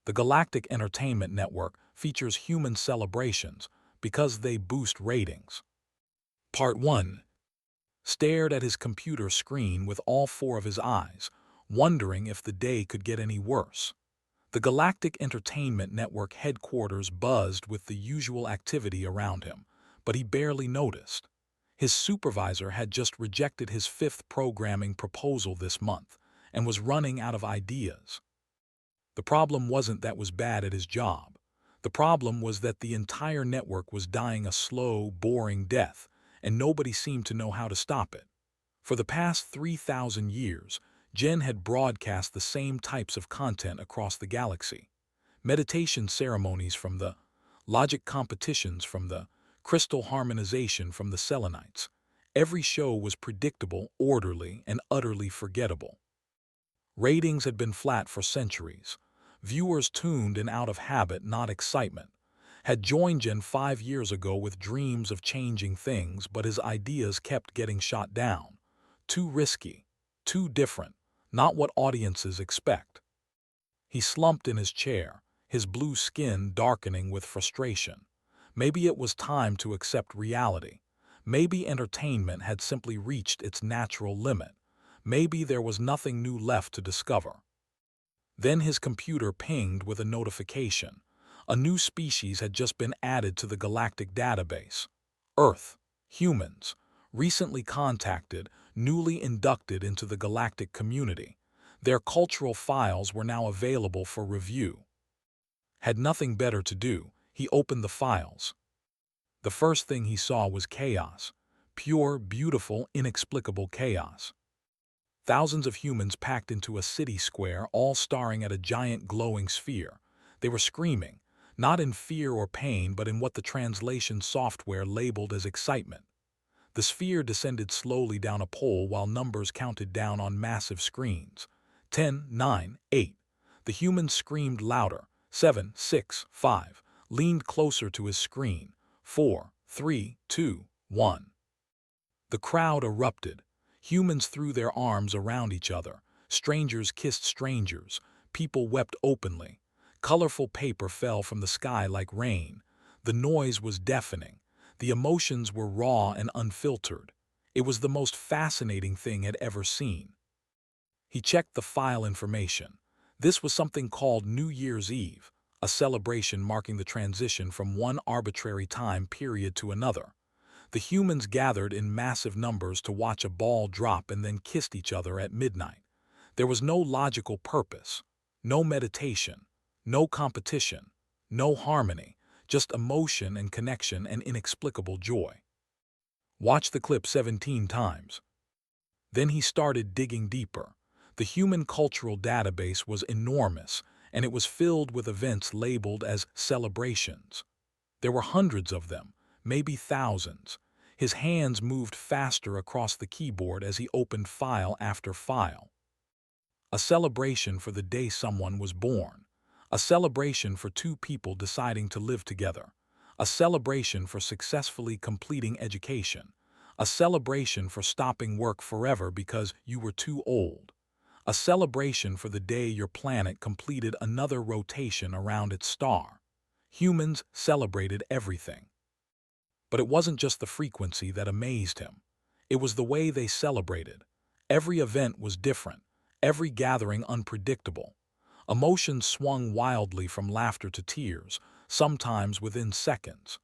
The Galactic Entertainment Network features human celebrations because they boost ratings. Part 1. Stared at his computer screen with all four of his eyes, wondering if the day could get any worse. The Galactic Entertainment Network headquarters buzzed with the usual activity around him, but he barely noticed. His supervisor had just rejected his fifth programming proposal this month and was running out of ideas. The problem wasn't that was bad at his job. The problem was that the entire network was dying a slow, boring death, and nobody seemed to know how to stop it. For the past 3,000 years, Jen had broadcast the same types of content across the galaxy. Meditation ceremonies from the logic competitions from the crystal harmonization from the Selenites. Every show was predictable, orderly, and utterly forgettable. Ratings had been flat for centuries. Viewers tuned in out of habit, not excitement. Had joined Jen 5 years ago with dreams of changing things, but his ideas kept getting shot down. Too risky, too different, not what audiences expect. He slumped in his chair, his blue skin darkening with frustration. Maybe it was time to accept reality. Maybe entertainment had simply reached its natural limit. Maybe there was nothing new left to discover. Then his computer pinged with a notification. A new species had just been added to the galactic database. Earth, humans, recently contacted, newly inducted into the galactic community. Their cultural files were now available for review. Had nothing better to do, he opened the files. The first thing he saw was chaos. Pure, beautiful, inexplicable chaos. Thousands of humans packed into a city square, all staring at a giant glowing sphere. They were screaming, not in fear or pain, but in what the translation software labeled as excitement. The sphere descended slowly down a pole while numbers counted down on massive screens. 10, 9, 8. The humans screamed louder. 7, 6, 5. Leaned closer to his screen. 4, 3, 2, 1. The crowd erupted. Humans threw their arms around each other. Strangers kissed strangers. People wept openly. Colorful paper fell from the sky like rain. The noise was deafening. The emotions were raw and unfiltered. It was the most fascinating thing he'd ever seen. He checked the file information. This was something called New Year's Eve, a celebration marking the transition from one arbitrary time period to another. The humans gathered in massive numbers to watch a ball drop and then kissed each other at midnight. There was no logical purpose, no meditation, no competition, no harmony, just emotion and connection and inexplicable joy. Watch the clip 17 times. Then he started digging deeper. The human cultural database was enormous, and it was filled with events labeled as celebrations. There were hundreds of them, maybe thousands. His hands moved faster across the keyboard as he opened file after file. A celebration for the day someone was born. A celebration for two people deciding to live together. A celebration for successfully completing education. A celebration for stopping work forever because you were too old. A celebration for the day your planet completed another rotation around its star. Humans celebrated everything. But it wasn't just the frequency that amazed him. It was the way they celebrated. Every event was different, every gathering unpredictable. Emotions swung wildly from laughter to tears, sometimes within seconds.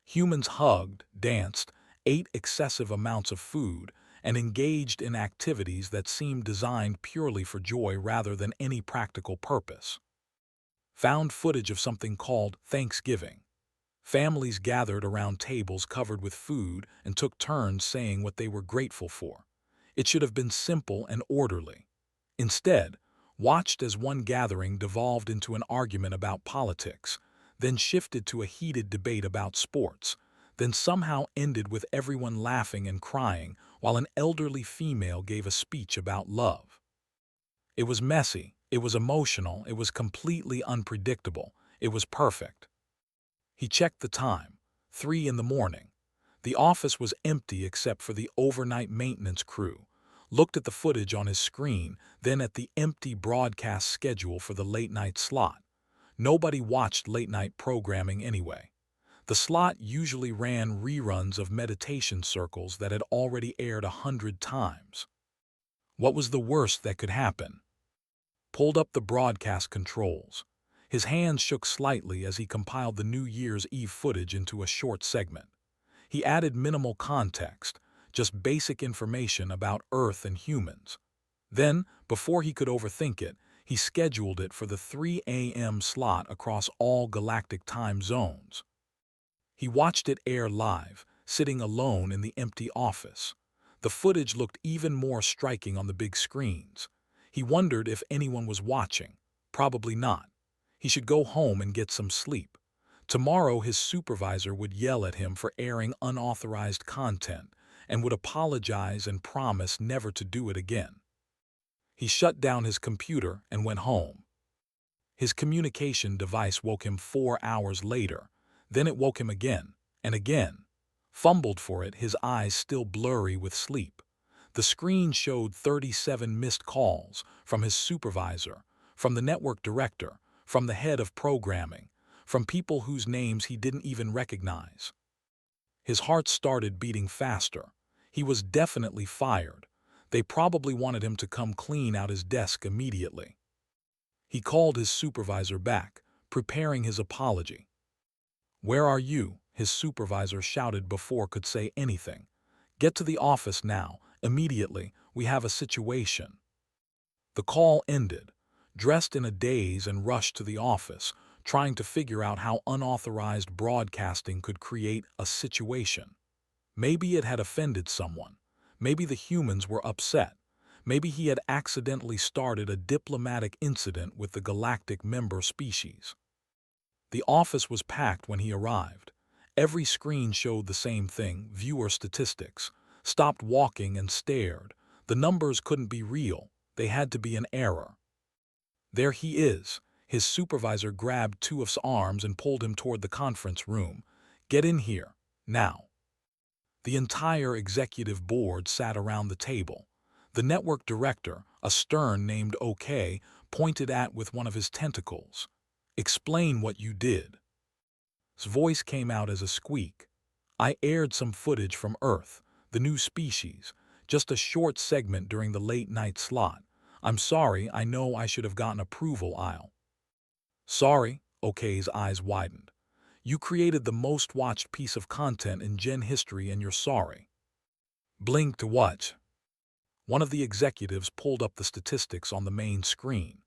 Humans hugged, danced, ate excessive amounts of food, and engaged in activities that seemed designed purely for joy rather than any practical purpose. Found footage of something called Thanksgiving. Families gathered around tables covered with food and took turns saying what they were grateful for. It should have been simple and orderly. Instead, watched as one gathering devolved into an argument about politics, then shifted to a heated debate about sports, then somehow ended with everyone laughing and crying while an elderly female gave a speech about love. It was messy, it was emotional, it was completely unpredictable, it was perfect. He checked the time, 3 in the morning. The office was empty except for the overnight maintenance crew, looked at the footage on his screen, then at the empty broadcast schedule for the late-night slot. Nobody watched late-night programming anyway. The slot usually ran reruns of meditation circles that had already aired 100 times. What was the worst that could happen? Pulled up the broadcast controls. His hands shook slightly as he compiled the New Year's Eve footage into a short segment. He added minimal context, just basic information about Earth and humans. Then, before he could overthink it, he scheduled it for the 3 a.m. slot across all galactic time zones. He watched it air live, sitting alone in the empty office. The footage looked even more striking on the big screens. He wondered if anyone was watching. Probably not. He should go home and get some sleep. Tomorrow his supervisor would yell at him for airing unauthorized content and would apologize and promise never to do it again. He shut down his computer and went home. His communication device woke him 4 hours later. Then it woke him again and again. Fumbled for it, his eyes still blurry with sleep. The screen showed 37 missed calls from his supervisor, from the network director, from the head of programming, from people whose names he didn't even recognize. His heart started beating faster. He was definitely fired. They probably wanted him to come clean out his desk immediately. He called his supervisor back, preparing his apology. "Where are you?" his supervisor shouted before could say anything. "Get to the office now, immediately, we have a situation." The call ended. Dressed in a daze and rushed to the office, trying to figure out how unauthorized broadcasting could create a situation. Maybe it had offended someone. Maybe the humans were upset. Maybe he had accidentally started a diplomatic incident with the galactic member species. The office was packed when he arrived. Every screen showed the same thing, viewer statistics. Stopped walking and stared. The numbers couldn't be real. They had to be an error. "There he is." His supervisor grabbed two of his arms and pulled him toward the conference room. "Get in here, now." The entire executive board sat around the table. The network director, a stern named OK, pointed at with one of his tentacles. "Explain what you did." His voice came out as a squeak. "I aired some footage from Earth, the new species, just a short segment during the late-night slot. I'm sorry, I know I should have gotten approval. Sorry?" OK's eyes widened. "You created the most watched piece of content in Gen history and you're sorry." "Blink to what?" One of the executives pulled up the statistics on the main screen.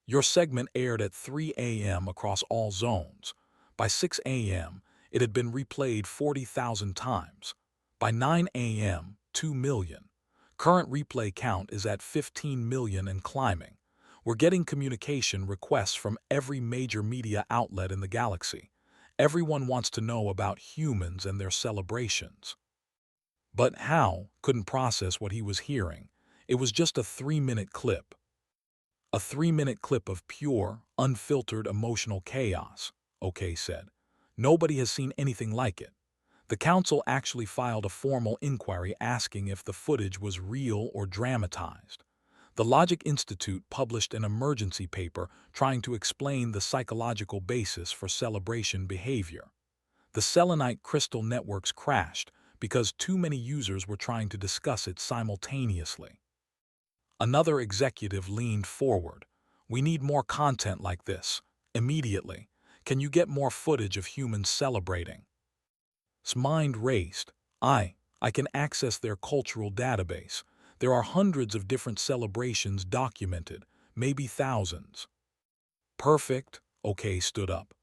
"Your segment aired at 3 a.m. across all zones. By 6 a.m., it had been replayed 40,000 times. By 9 a.m., 2 million. Current replay count is at 15 million and climbing. We're getting communication requests from every major media outlet in the galaxy. Everyone wants to know about humans and their celebrations." But Hal couldn't process what he was hearing. It was just a 3-minute clip. A 3-minute clip of pure, unfiltered emotional chaos, OK said. "Nobody has seen anything like it." The council actually filed a formal inquiry asking if the footage was real or dramatized. The Logic Institute published an emergency paper trying to explain the psychological basis for celebration behavior. The selenite crystal networks crashed because too many users were trying to discuss it simultaneously. Another executive leaned forward. "We need more content like this, immediately. Can you get more footage of humans celebrating?" His mind raced. I can access their cultural database. There are hundreds of different celebrations documented, maybe thousands." "Perfect." OK stood up.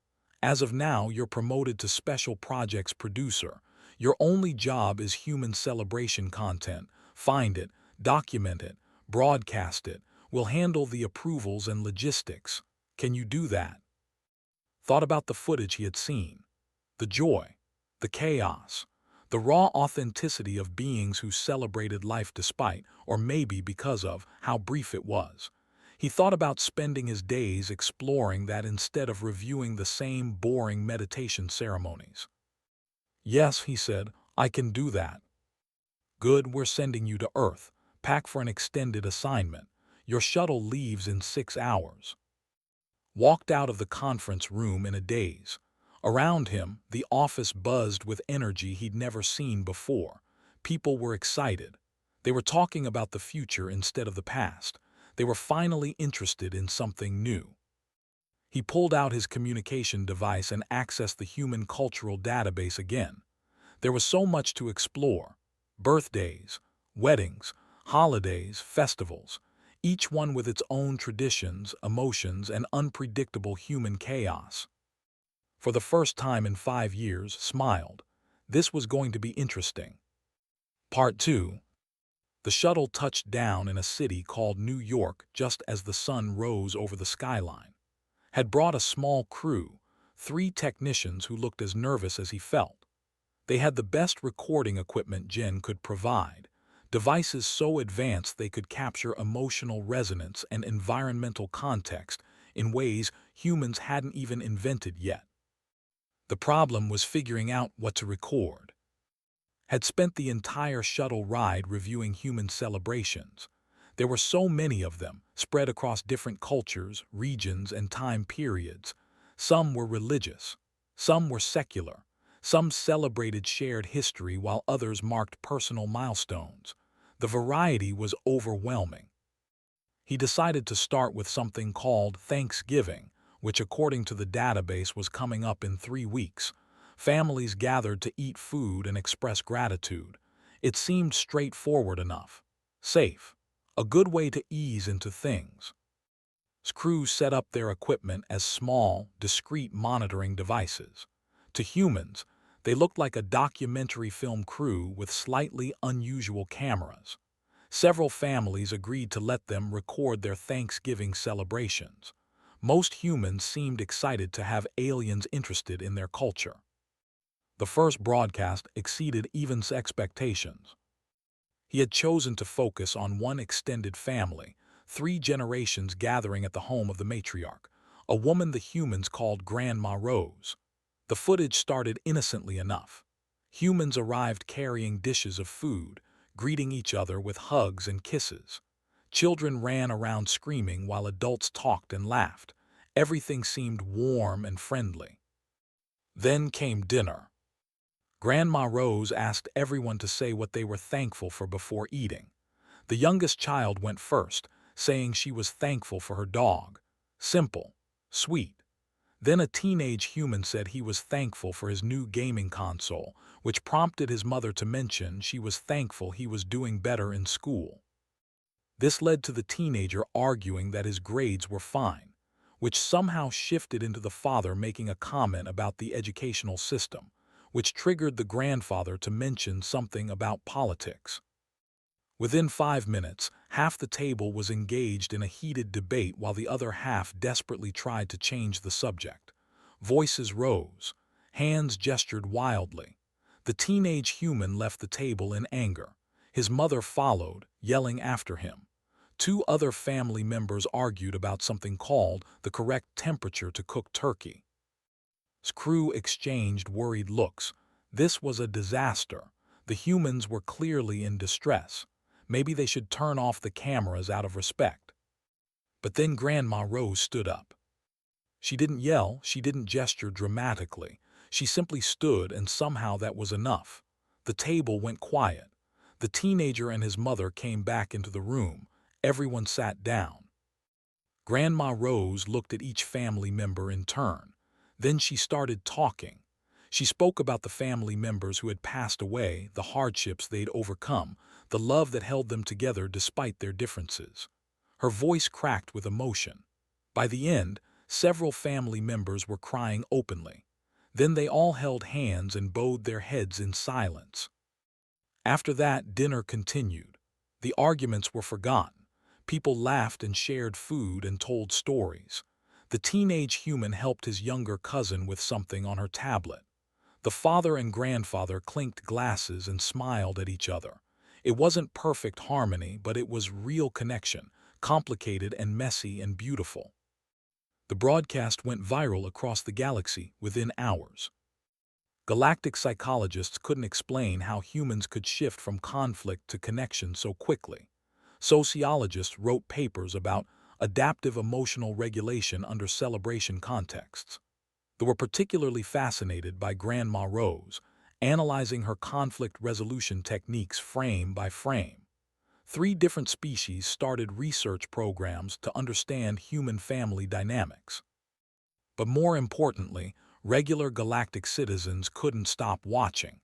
"As of now, you're promoted to Special Projects Producer. Your only job is human celebration content. Find it, document it, broadcast it. We'll handle the approvals and logistics. Can you do that?" Thought about the footage he had seen. The joy, the chaos, the raw authenticity of beings who celebrated life despite, or maybe because of, how brief it was. He thought about spending his days exploring that instead of reviewing the same boring meditation ceremonies. "Yes," he said, "I can do that." "Good, we're sending you to Earth. Pack for an extended assignment. Your shuttle leaves in 6 hours." walked out of the conference room in a daze. Around him, the office buzzed with energy he'd never seen before. People were excited. They were talking about the future instead of the past. They were finally interested in something new. He pulled out his communication device and accessed the human cultural database again. There was so much to explore. Birthdays, weddings, holidays, festivals, each one with its own traditions, emotions, and unpredictable human chaos. For the first time in 5 years, smiled. This was going to be interesting. Part 2. The shuttle touched down in a city called New York just as the sun rose over the skyline. Had brought a small crew, 3 technicians who looked as nervous as he felt. They had the best recording equipment Jen could provide, devices so advanced they could capture emotional resonance and environmental context in ways humans hadn't even invented yet. The problem was figuring out what to record. Had spent the entire shuttle ride reviewing human celebrations. There were so many of them, spread across different cultures, regions, and time periods. Some were religious, some were secular, some celebrated shared history while others marked personal milestones. The variety was overwhelming. He decided to start with something called Thanksgiving, which according to the database was coming up in 3 weeks. Families gathered to eat food and express gratitude. It seemed straightforward enough. Safe. A good way to ease into things. Crews set up their equipment as small, discrete monitoring devices. To humans, they looked like a documentary film crew with slightly unusual cameras. Several families agreed to let them record their Thanksgiving celebrations. Most humans seemed excited to have aliens interested in their culture. The first broadcast exceeded Evan's expectations. He had chosen to focus on one extended family, 3 generations gathering at the home of the matriarch, a woman the humans called Grandma Rose. The footage started innocently enough. Humans arrived carrying dishes of food, greeting each other with hugs and kisses. Children ran around screaming while adults talked and laughed. Everything seemed warm and friendly. Then came dinner. Grandma Rose asked everyone to say what they were thankful for before eating. The youngest child went first, saying she was thankful for her dog. Simple, sweet. Then a teenage human said he was thankful for his new gaming console, which prompted his mother to mention she was thankful he was doing better in school. This led to the teenager arguing that his grades were fine, which somehow shifted into the father making a comment about the educational system, which triggered the grandfather to mention something about politics. Within 5 minutes, half the table was engaged in a heated debate while the other half desperately tried to change the subject. Voices rose. Hands gestured wildly. The teenage human left the table in anger. His mother followed, yelling after him. 2 other family members argued about something called the correct temperature to cook turkey. Crew exchanged worried looks. This was a disaster. The humans were clearly in distress. Maybe they should turn off the cameras out of respect. But then Grandma Rose stood up. She didn't yell, she didn't gesture dramatically. She simply stood, and somehow that was enough. The table went quiet. The teenager and his mother came back into the room. Everyone sat down. Grandma Rose looked at each family member in turn. Then she started talking. She spoke about the family members who had passed away, the hardships they'd overcome, the love that held them together despite their differences. Her voice cracked with emotion. By the end, several family members were crying openly. Then they all held hands and bowed their heads in silence. After that, dinner continued. The arguments were forgotten. People laughed and shared food and told stories. The teenage human helped his younger cousin with something on her tablet. The father and grandfather clinked glasses and smiled at each other. It wasn't perfect harmony, but it was real connection, complicated and messy and beautiful. The broadcast went viral across the galaxy within hours. Galactic psychologists couldn't explain how humans could shift from conflict to connection so quickly. Sociologists wrote papers about adaptive emotional regulation under celebration contexts. They were particularly fascinated by Grandma Rose, analyzing her conflict resolution techniques frame by frame. 3 different species started research programs to understand human family dynamics. But more importantly, regular galactic citizens couldn't stop watching.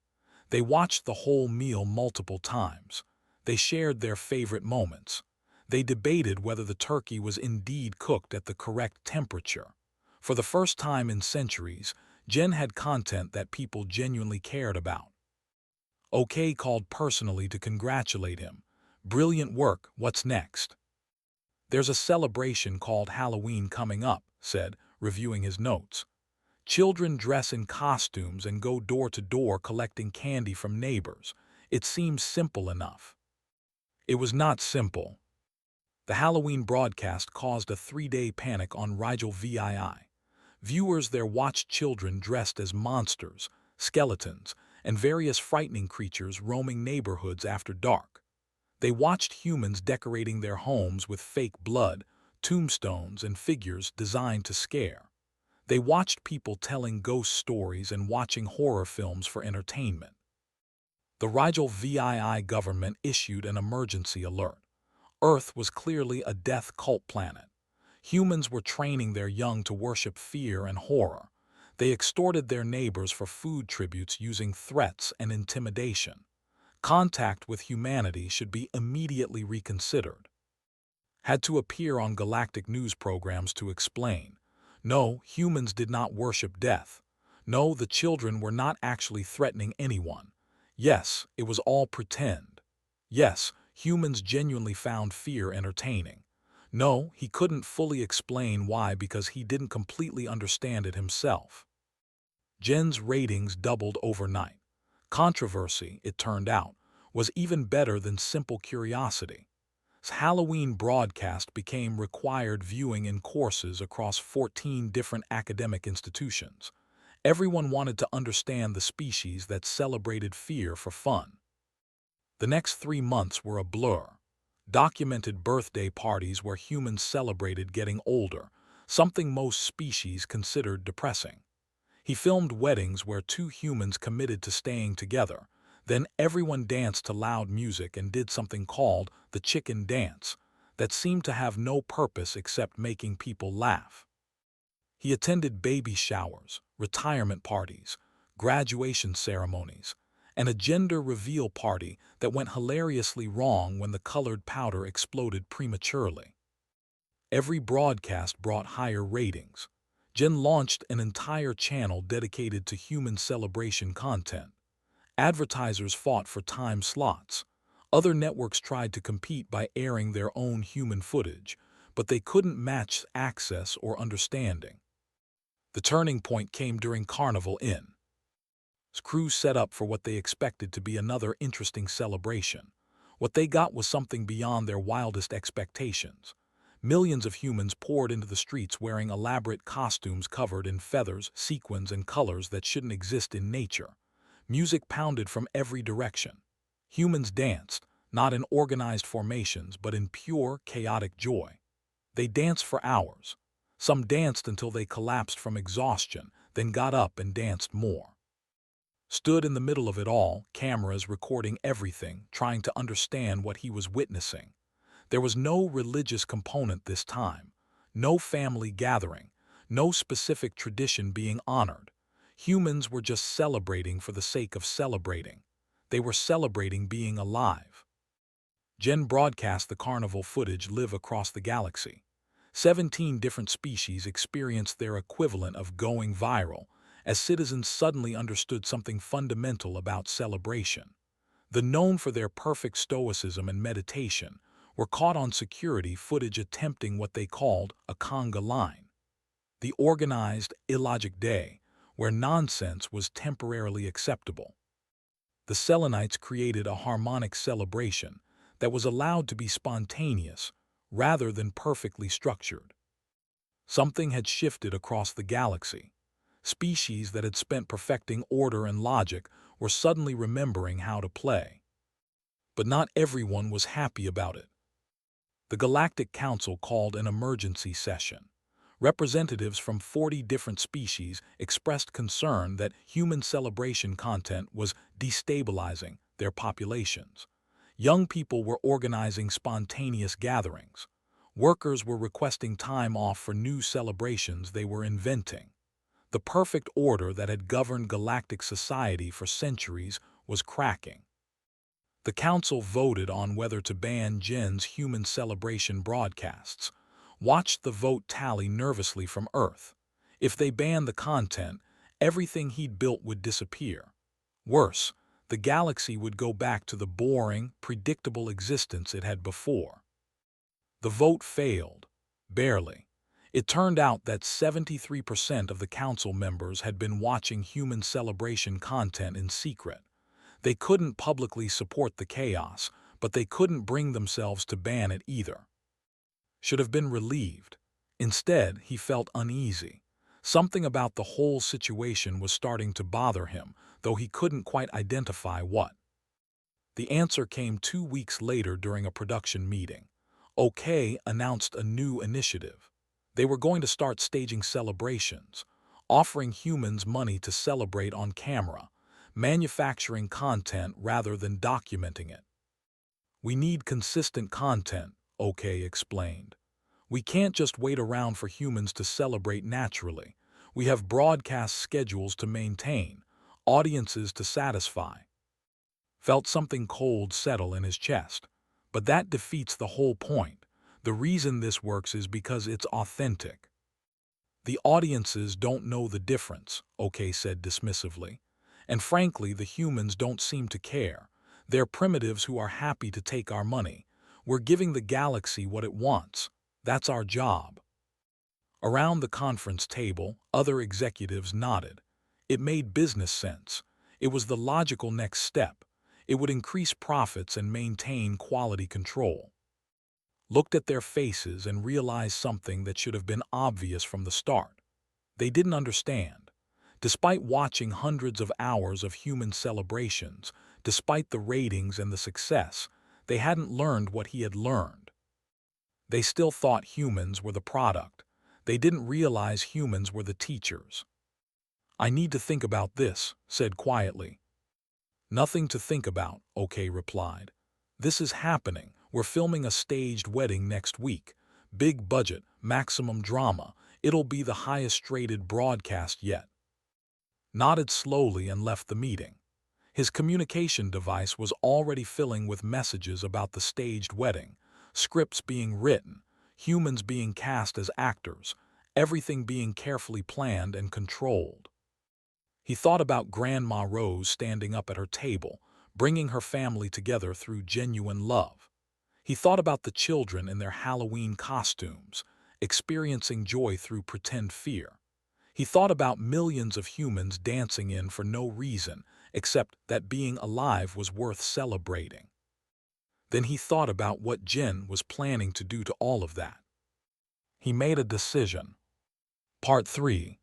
They watched the whole meal multiple times. They shared their favorite moments. They debated whether the turkey was indeed cooked at the correct temperature. For the first time in centuries, Jen had content that people genuinely cared about. OK called personally to congratulate him. "Brilliant work, what's next?" "There's a celebration called Halloween coming up," said, reviewing his notes. "Children dress in costumes and go door to door collecting candy from neighbors. It seems simple enough." It was not simple. The Halloween broadcast caused a 3-day panic on Rigel VII. Viewers there watched children dressed as monsters, skeletons, and various frightening creatures roaming neighborhoods after dark. They watched humans decorating their homes with fake blood, tombstones, and figures designed to scare. They watched people telling ghost stories and watching horror films for entertainment. The Rigel VII government issued an emergency alert. Earth was clearly a death cult planet. Humans were training their young to worship fear and horror. They extorted their neighbors for food tributes using threats and intimidation. Contact with humanity should be immediately reconsidered. Had to appear on galactic news programs to explain. No, humans did not worship death. No, the children were not actually threatening anyone. Yes, it was all pretend. Yes, humans genuinely found fear entertaining. No, he couldn't fully explain why because he didn't completely understand it himself. Jen's ratings doubled overnight. Controversy, it turned out, was even better than simple curiosity. Halloween broadcast became required viewing in courses across 14 different academic institutions. Everyone wanted to understand the species that celebrated fear for fun. The next 3 months were a blur. Documented birthday parties where humans celebrated getting older, something most species considered depressing. He filmed weddings where 2 humans committed to staying together. Then everyone danced to loud music and did something called the chicken dance that seemed to have no purpose except making people laugh. He attended baby showers, retirement parties, graduation ceremonies, and a gender reveal party that went hilariously wrong when the colored powder exploded prematurely. Every broadcast brought higher ratings. Jen launched an entire channel dedicated to human celebration content. Advertisers fought for time slots. Other networks tried to compete by airing their own human footage, but they couldn't match access or understanding. The turning point came during Carnival Inn. Crews set up for what they expected to be another interesting celebration. What they got was something beyond their wildest expectations. Millions of humans poured into the streets wearing elaborate costumes covered in feathers, sequins, and colors that shouldn't exist in nature. Music pounded from every direction. Humans danced, not in organized formations, but in pure, chaotic joy. They danced for hours. Some danced until they collapsed from exhaustion, then got up and danced more. Stood in the middle of it all, cameras recording everything, trying to understand what he was witnessing. There was no religious component this time, no family gathering, no specific tradition being honored. Humans were just celebrating for the sake of celebrating. They were celebrating being alive. Jen broadcast the carnival footage live across the galaxy. 17 different species experienced their equivalent of going viral, as citizens suddenly understood something fundamental about celebration. The known for their perfect stoicism and meditation were caught on security footage attempting what they called a conga line. The organized, illogic day, where nonsense was temporarily acceptable. The Selenites created a harmonic celebration that was allowed to be spontaneous rather than perfectly structured. Something had shifted across the galaxy. Species that had spent perfecting order and logic were suddenly remembering how to play. But not everyone was happy about it. The Galactic Council called an emergency session. Representatives from 40 different species expressed concern that human celebration content was destabilizing their populations. Young people were organizing spontaneous gatherings. Workers were requesting time off for new celebrations they were inventing. The perfect order that had governed galactic society for centuries was cracking. The council voted on whether to ban Jen's human celebration broadcasts. Watched the vote tally nervously from Earth. If they banned the content, everything he'd built would disappear. Worse, the galaxy would go back to the boring, predictable existence it had before. The vote failed. Barely. It turned out that 73% of the council members had been watching human celebration content in secret. They couldn't publicly support the chaos, but they couldn't bring themselves to ban it either. Should have been relieved. Instead, he felt uneasy. Something about the whole situation was starting to bother him, though he couldn't quite identify what. The answer came 2 weeks later during a production meeting. OK announced a new initiative. They were going to start staging celebrations, offering humans money to celebrate on camera, manufacturing content rather than documenting it. We need consistent content, OK explained. We can't just wait around for humans to celebrate naturally. We have broadcast schedules to maintain, audiences to satisfy. Felt something cold settle in his chest. But that defeats the whole point. The reason this works is because it's authentic. The audiences don't know the difference, OK said dismissively. And frankly, the humans don't seem to care. They're primitives who are happy to take our money. We're giving the galaxy what it wants. That's our job. Around the conference table, other executives nodded. It made business sense. It was the logical next step. It would increase profits and maintain quality control. Looked at their faces and realized something that should have been obvious from the start. They didn't understand. Despite watching hundreds of hours of human celebrations, despite the ratings and the success, they hadn't learned what he had learned. They still thought humans were the product. They didn't realize humans were the teachers. I need to think about this, said quietly. Nothing to think about, OK replied. This is happening. We're filming a staged wedding next week. Big budget, maximum drama. It'll be the highest-rated broadcast yet. Nodded slowly and left the meeting. His communication device was already filling with messages about the staged wedding, scripts being written, humans being cast as actors, everything being carefully planned and controlled. He thought about Grandma Rose standing up at her table, bringing her family together through genuine love. He thought about the children in their Halloween costumes, experiencing joy through pretend fear. He thought about millions of humans dancing in for no reason, except that being alive was worth celebrating. Then he thought about what Jen was planning to do to all of that. He made a decision. Part 3.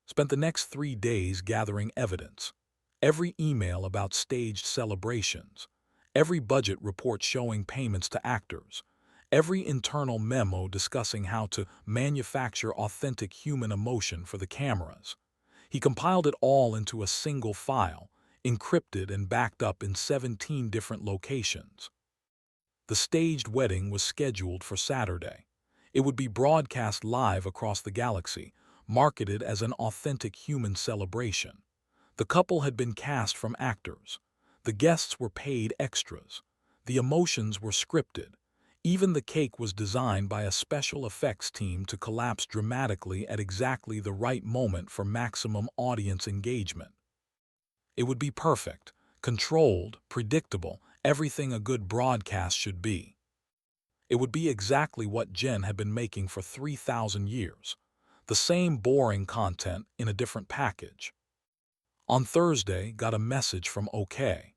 Spent the next 3 days gathering evidence. Every email about staged celebrations. Every budget report showing payments to actors. Every internal memo discussing how to manufacture authentic human emotion for the cameras. He compiled it all into a single file, encrypted and backed up in 17 different locations. The staged wedding was scheduled for Saturday. It would be broadcast live across the galaxy, marketed as an authentic human celebration. The couple had been cast from actors. The guests were paid extras. The emotions were scripted. Even the cake was designed by a special effects team to collapse dramatically at exactly the right moment for maximum audience engagement. It would be perfect, controlled, predictable, everything a good broadcast should be. It would be exactly what Jen had been making for 3,000 years. The same boring content in a different package. On Thursday, got a message from OK.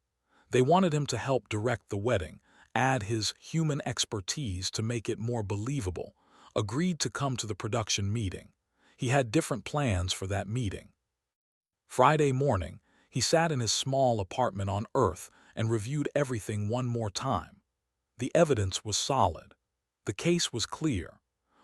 They wanted him to help direct the wedding, add his human expertise to make it more believable, agreed to come to the production meeting. He had different plans for that meeting. Friday morning, he sat in his small apartment on Earth and reviewed everything one more time. The evidence was solid. The case was clear.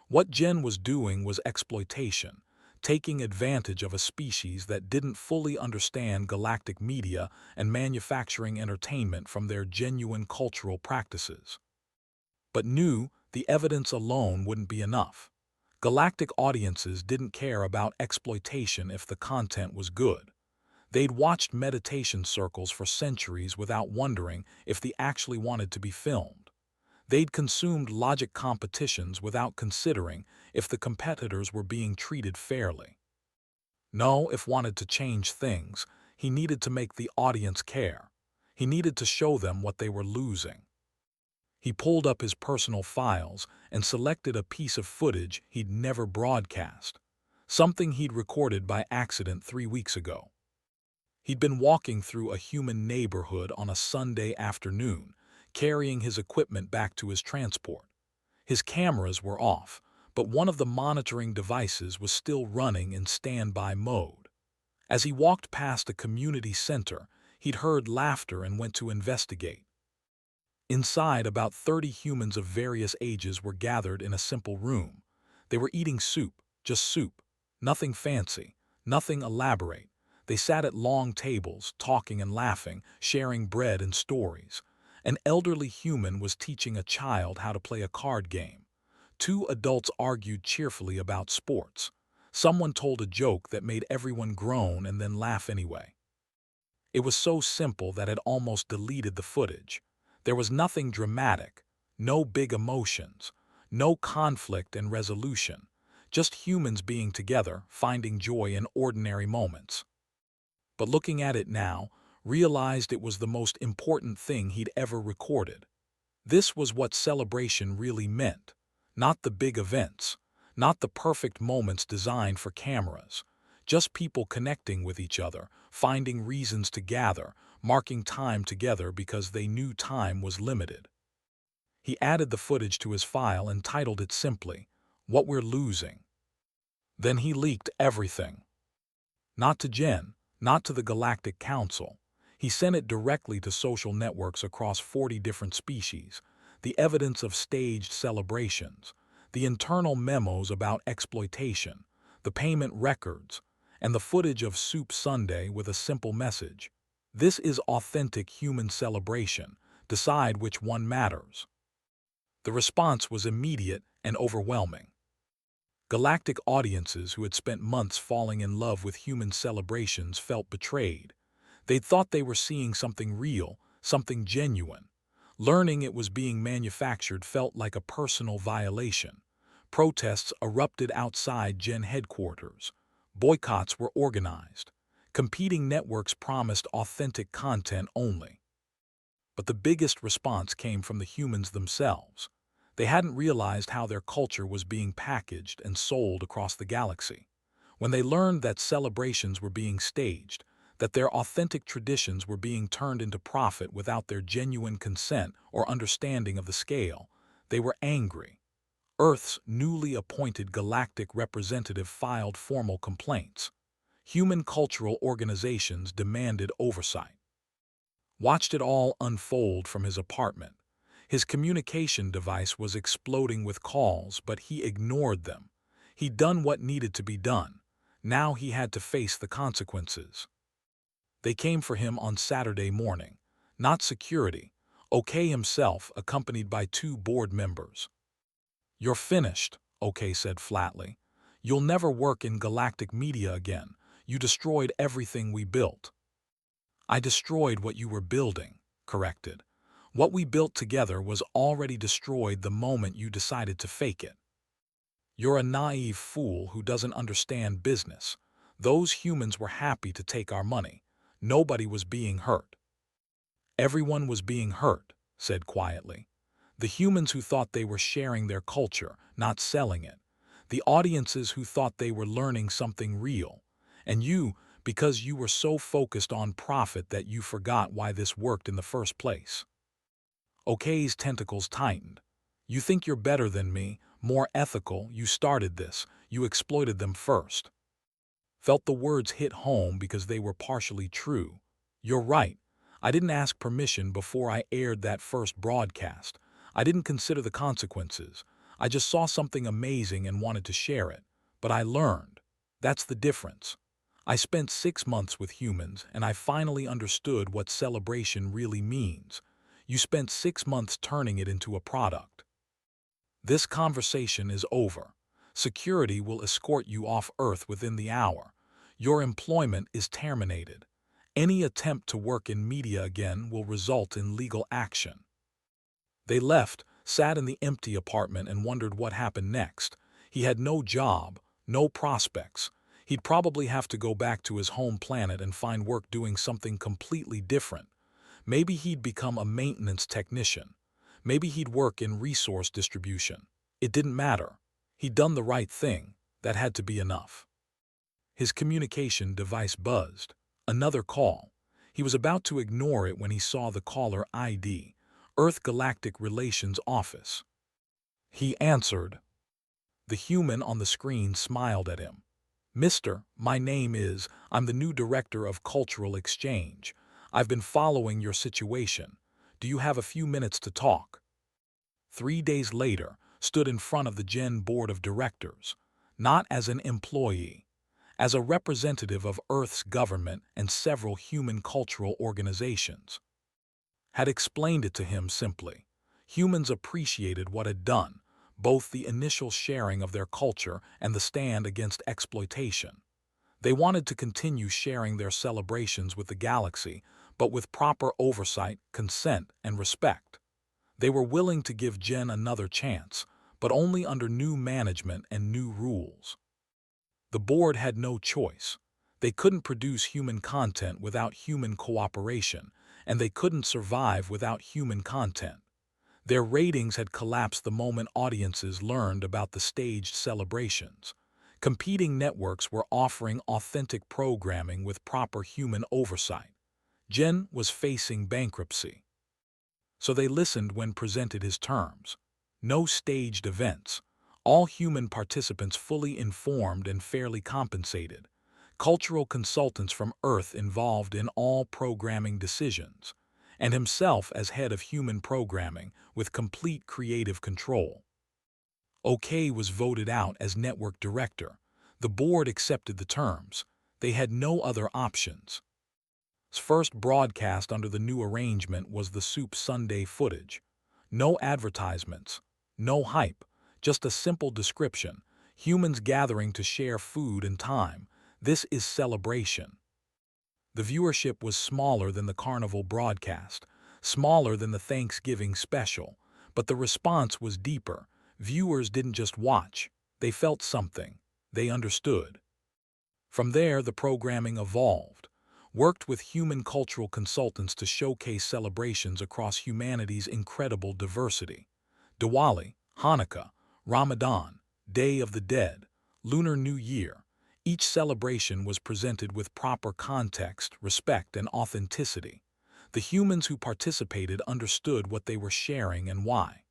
What Jen was doing was exploitation, taking advantage of a species that didn't fully understand galactic media and manufacturing entertainment from their genuine cultural practices. But knew the evidence alone wouldn't be enough. Galactic audiences didn't care about exploitation if the content was good. They'd watched meditation circles for centuries without wondering if they actually wanted to be filmed. They'd consumed logic competitions without considering if the competitors were being treated fairly. No, if wanted to change things, he needed to make the audience care. He needed to show them what they were losing. He pulled up his personal files and selected a piece of footage he'd never broadcast, something he'd recorded by accident 3 weeks ago. He'd been walking through a human neighborhood on a Sunday afternoon, carrying his equipment back to his transport. His cameras were off, but one of the monitoring devices was still running in standby mode. As he walked past a community center, he'd heard laughter and went to investigate. Inside, about 30 humans of various ages were gathered in a simple room. They were eating soup, just soup. Nothing fancy, nothing elaborate. They sat at long tables, talking and laughing, sharing bread and stories. An elderly human was teaching a child how to play a card game. 2 adults argued cheerfully about sports. Someone told a joke that made everyone groan and then laugh anyway. It was so simple that it almost deleted the footage. There was nothing dramatic, no big emotions, no conflict and resolution, just humans being together, finding joy in ordinary moments. But looking at it now, realized it was the most important thing he'd ever recorded. This was what celebration really meant, not the big events, not the perfect moments designed for cameras, just people connecting with each other, finding reasons to gather, marking time together because they knew time was limited. He added the footage to his file and titled it simply, "What We're Losing." Then he leaked everything. Not to Jen, not to the Galactic Council. He sent it directly to social networks across 40 different species, the evidence of staged celebrations, the internal memos about exploitation, the payment records, and the footage of Soup Sunday with a simple message. This is authentic human celebration. Decide which one matters. The response was immediate and overwhelming. Galactic audiences who had spent months falling in love with human celebrations felt betrayed. They'd thought they were seeing something real, something genuine. Learning it was being manufactured felt like a personal violation. Protests erupted outside Gen headquarters. Boycotts were organized. Competing networks promised authentic content only. But the biggest response came from the humans themselves. They hadn't realized how their culture was being packaged and sold across the galaxy. When they learned that celebrations were being staged, that their authentic traditions were being turned into profit without their genuine consent or understanding of the scale, they were angry. Earth's newly appointed galactic representative filed formal complaints. Human cultural organizations demanded oversight. Watched it all unfold from his apartment. His communication device was exploding with calls, but he ignored them. He'd done what needed to be done. Now he had to face the consequences. They came for him on Saturday morning. Not security. OK himself, accompanied by 2 board members. "You're finished," OK said flatly. "You'll never work in galactic media again. You destroyed everything we built." "I destroyed what you were building," corrected. "What we built together was already destroyed the moment you decided to fake it. You're a naive fool who doesn't understand business. Those humans were happy to take our money. Nobody was being hurt." "Everyone was being hurt," said quietly. "The humans who thought they were sharing their culture, not selling it. The audiences who thought they were learning something real. And you, because you were so focused on profit that you forgot why this worked in the first place." OK's tentacles tightened. "You think you're better than me, more ethical. You started this. You exploited them first." Felt the words hit home because they were partially true. "You're right. I didn't ask permission before I aired that first broadcast. I didn't consider the consequences. I just saw something amazing and wanted to share it. But I learned. That's the difference. I spent 6 months with humans, and I finally understood what celebration really means. You spent 6 months turning it into a product. This conversation is over. Security will escort you off Earth within the hour. Your employment is terminated. Any attempt to work in media again will result in legal action. They left, sat in the empty apartment, and wondered what happened next. He had no job, no prospects. He'd probably have to go back to his home planet and find work doing something completely different. Maybe he'd become a maintenance technician. Maybe he'd work in resource distribution. It didn't matter. He'd done the right thing. That had to be enough. His communication device buzzed. Another call. He was about to ignore it when he saw the caller ID, Earth Galactic Relations Office. He answered. The human on the screen smiled at him. Mister, my name is, I'm the new director of cultural exchange. I've been following your situation. Do you have a few minutes to talk? 3 days later, stood in front of the Gen Board of Directors, not as an employee, as a representative of Earth's government and several human cultural organizations. Had explained it to him simply. Humans appreciated what had done, both the initial sharing of their culture and the stand against exploitation. They wanted to continue sharing their celebrations with the galaxy, but with proper oversight, consent, and respect. They were willing to give Gen another chance, but only under new management and new rules. The board had no choice. They couldn't produce human content without human cooperation, and they couldn't survive without human content. Their ratings had collapsed the moment audiences learned about the staged celebrations. Competing networks were offering authentic programming with proper human oversight. Gen was facing bankruptcy. So they listened when presented his terms. No staged events. All human participants fully informed and fairly compensated. Cultural consultants from Earth involved in all programming decisions. And himself as head of human programming with complete creative control. OK was voted out as network director. The board accepted the terms. They had no other options. First broadcast under the new arrangement was the Soup Sunday footage. No advertisements, no hype, just a simple description. Humans gathering to share food and time. This is celebration. The viewership was smaller than the Carnival broadcast, smaller than the Thanksgiving special, but the response was deeper. Viewers didn't just watch, they felt something. They understood. From there, the programming evolved. Worked with human cultural consultants to showcase celebrations across humanity's incredible diversity. Diwali, Hanukkah, Ramadan, Day of the Dead, Lunar New Year. Each celebration was presented with proper context, respect, and authenticity. The humans who participated understood what they were sharing and why.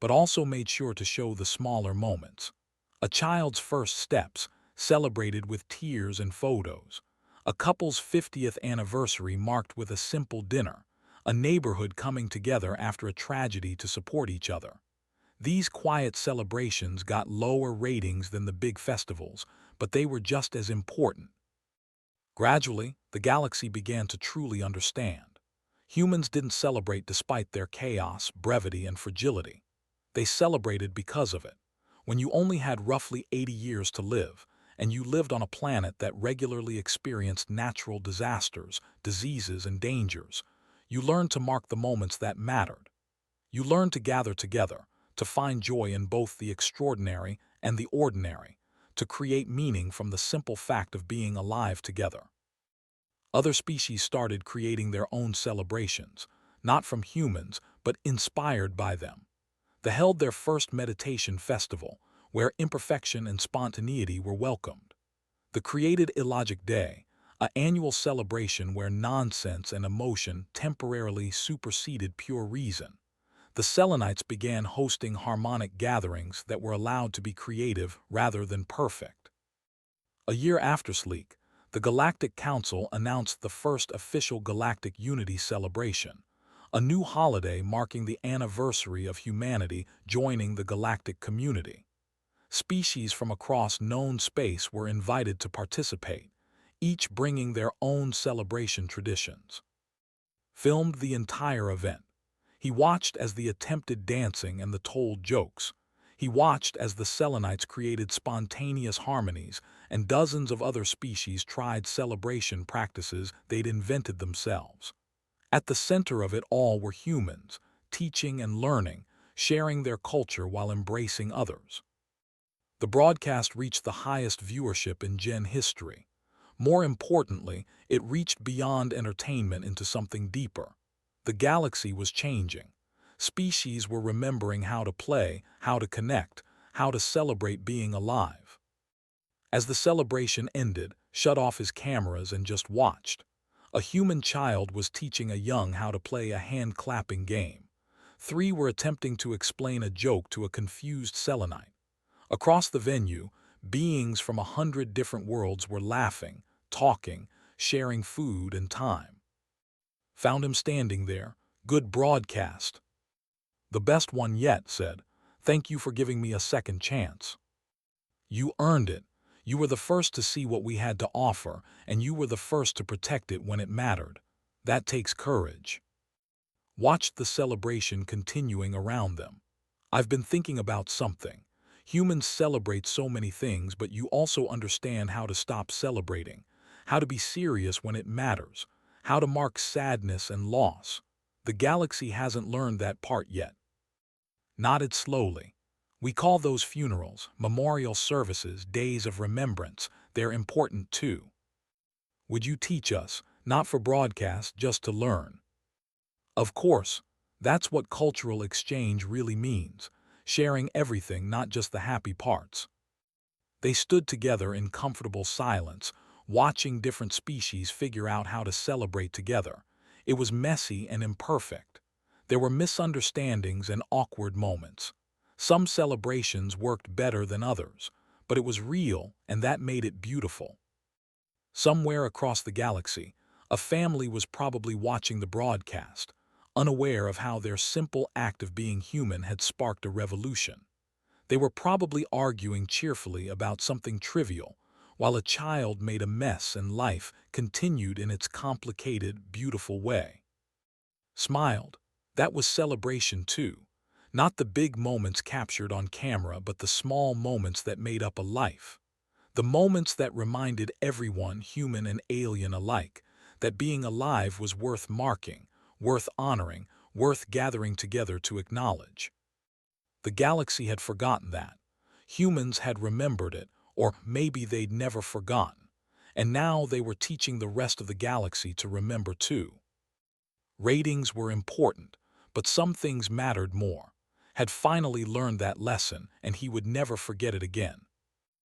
But also made sure to show the smaller moments. A child's first steps, celebrated with tears and photos. A couple's 50th anniversary marked with a simple dinner. A neighborhood coming together after a tragedy to support each other. These quiet celebrations got lower ratings than the big festivals, but they were just as important. Gradually, the galaxy began to truly understand. Humans didn't celebrate despite their chaos, brevity, and fragility. They celebrated because of it. When you only had roughly 80 years to live, and you lived on a planet that regularly experienced natural disasters, diseases, and dangers, you learned to mark the moments that mattered. You learned to gather together, to find joy in both the extraordinary and the ordinary, to create meaning from the simple fact of being alive together. Other species started creating their own celebrations, not from humans, but inspired by them. They held their first meditation festival, where imperfection and spontaneity were welcomed. The created Illogic Day, an annual celebration where nonsense and emotion temporarily superseded pure reason. The Selenites began hosting harmonic gatherings that were allowed to be creative rather than perfect. A year after Sleek, the Galactic Council announced the first official Galactic Unity celebration, a new holiday marking the anniversary of humanity joining the galactic community. Species from across known space were invited to participate, each bringing their own celebration traditions. Filmed the entire event. He watched as the attempted dancing and the told jokes. He watched as the Selenites created spontaneous harmonies and dozens of other species tried celebration practices they'd invented themselves. At the center of it all were humans, teaching and learning, sharing their culture while embracing others. The broadcast reached the highest viewership in Gen history. More importantly, it reached beyond entertainment into something deeper. The galaxy was changing. Species were remembering how to play, how to connect, how to celebrate being alive. As the celebration ended, shut off his cameras and just watched. A human child was teaching a young how to play a hand-clapping game. 3 were attempting to explain a joke to a confused Selenite. Across the venue, beings from 100 different worlds were laughing, talking, sharing food and time. Found him standing there. Good broadcast. The best one yet, said. Thank you for giving me a second chance. You earned it. You were the first to see what we had to offer, and you were the first to protect it when it mattered. That takes courage. Watched the celebration continuing around them. I've been thinking about something. Humans celebrate so many things, but you also understand how to stop celebrating, how to be serious when it matters, how to mark sadness and loss. The galaxy hasn't learned that part yet. Nodded slowly. We call those funerals, memorial services, days of remembrance. They're important too. Would you teach us, not for broadcast, just to learn? Of course, that's what cultural exchange really means, sharing everything, not just the happy parts. They stood together in comfortable silence, watching different species figure out how to celebrate together. It was messy and imperfect. There were misunderstandings and awkward moments. Some celebrations worked better than others, but it was real, and that made it beautiful. Somewhere across the galaxy, a family was probably watching the broadcast, unaware of how their simple act of being human had sparked a revolution. They were probably arguing cheerfully about something trivial, while a child made a mess and life continued in its complicated, beautiful way. Smiled. That was celebration too. Not the big moments captured on camera, but the small moments that made up a life. The moments that reminded everyone, human and alien alike, that being alive was worth marking, worth honoring, worth gathering together to acknowledge. The galaxy had forgotten that. Humans had remembered it, or maybe they'd never forgotten. And now they were teaching the rest of the galaxy to remember too. Ratings were important, but some things mattered more. Had finally learned that lesson, and he would never forget it again.